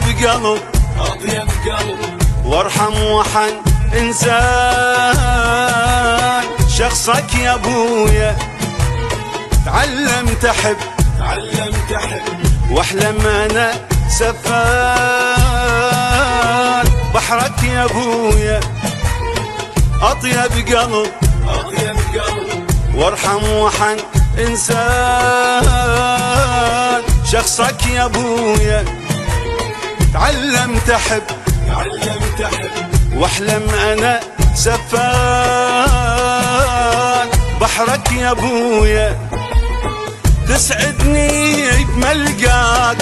قلب وارحم وحن انسان شخصك يا ابويا. تعلمت احب واحلم انا سفان بحرك يا ابويا. اطيب قلب وارحم وحن انسان شخصك يا ابويا. تعلمت احب واحلم انا سفان بحرك يا ابويا. تسعدني بملقاك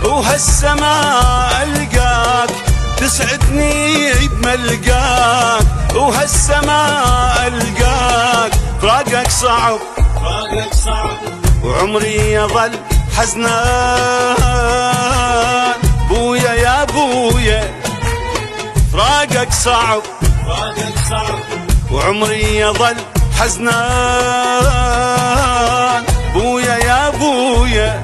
وهالسماء القاك. تسعدني بملقاك وهالسماء القاك. فراقك صعب وعمري يظل حزنان بويا يا بويا. فراقك صعب وعمري يظل حزنان بويا يا بويا.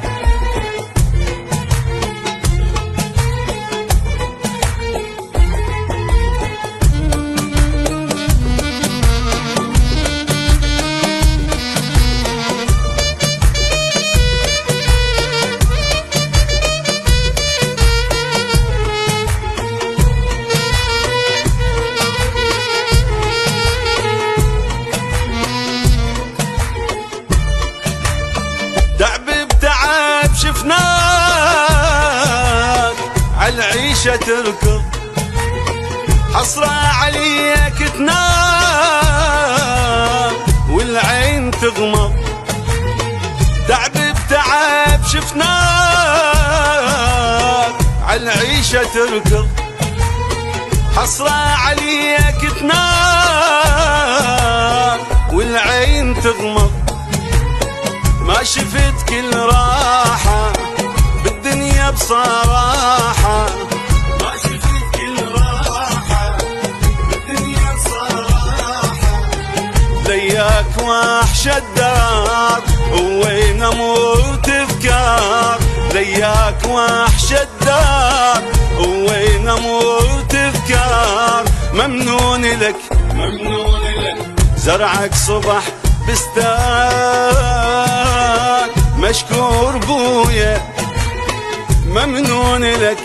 شفناك عالعيشة تركض حصرة عليك تنام والعين تغمض. تعب بتعب شفناك عالعيشة تركض حصرة عليك تنام والعين تغمض. ما شفت كل راحة بالدنيا بصراحة. ما شفت كل راحة بالدنيا بصراحة. لياك وحش الدار وين اموت افكار. لياك وحش الدار وين اموت افكار. ممنون لك زرعك صبح بستان مشكور بويا. ممنون لك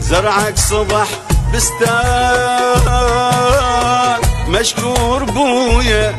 زرعك صبح بستان مشكور بويا.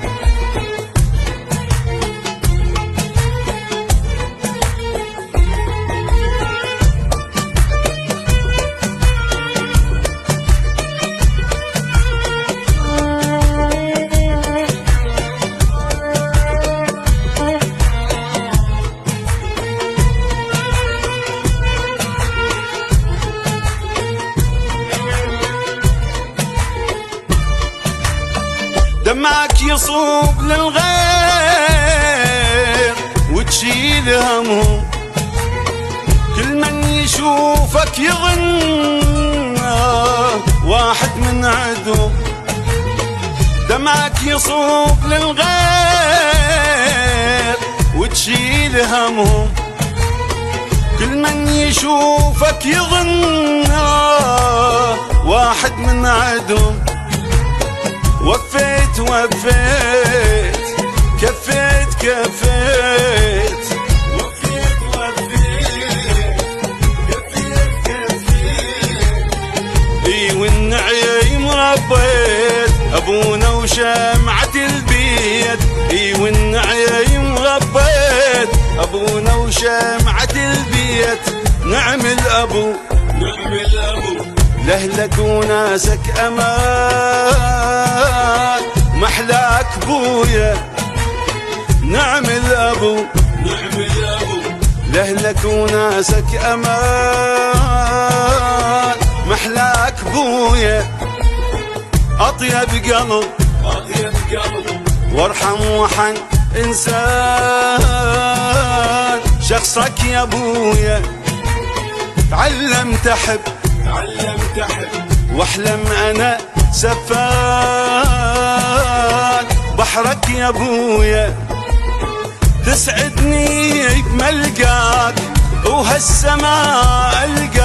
دمعك يصوب للغير وتشيل همهم. كل من يشوفك يظن واحد من عدو. دمعك يصوب للغير وتشيل همهم. كل من يشوفك يظن واحد من عدو. وفيت كفيت وفيت كفيت. اي والنعيم ربيت ابونا وشمعة البيت. اي والنعيم ربيت ابونا وشمعة البيت. نعم الابو لأهلك وناسك أمان محلاك بويا. نعم الأبو لأهلك وناسك أمان محلاك بويا. أطيب قلب وارحم وحن إنسان شخصك يا بويا. تعلمت أحب واحلم انا سفان بحرك يا ابويا. تسعدني بملقاك وهالسماء القاك.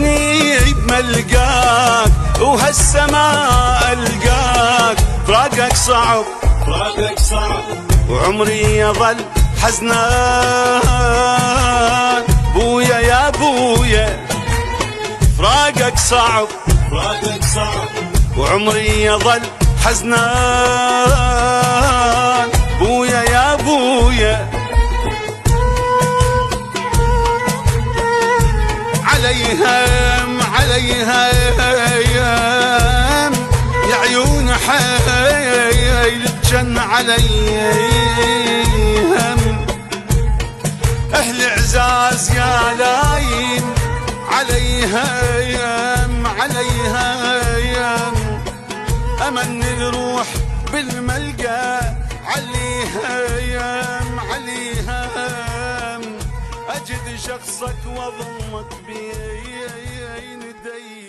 وحشني بملقاك وهالسماء القاك، فراقك صعب وعمري يظل حزنان. بويا يا بويا فراقك صعب وعمري يظل حزنان. بويا يا بويا عليهم يا عيون حيل جن عليهم. اهل عزاز يا لاين عليهم امن الروح بالملقى عليهم اجد شخصك واضمك بين يدي.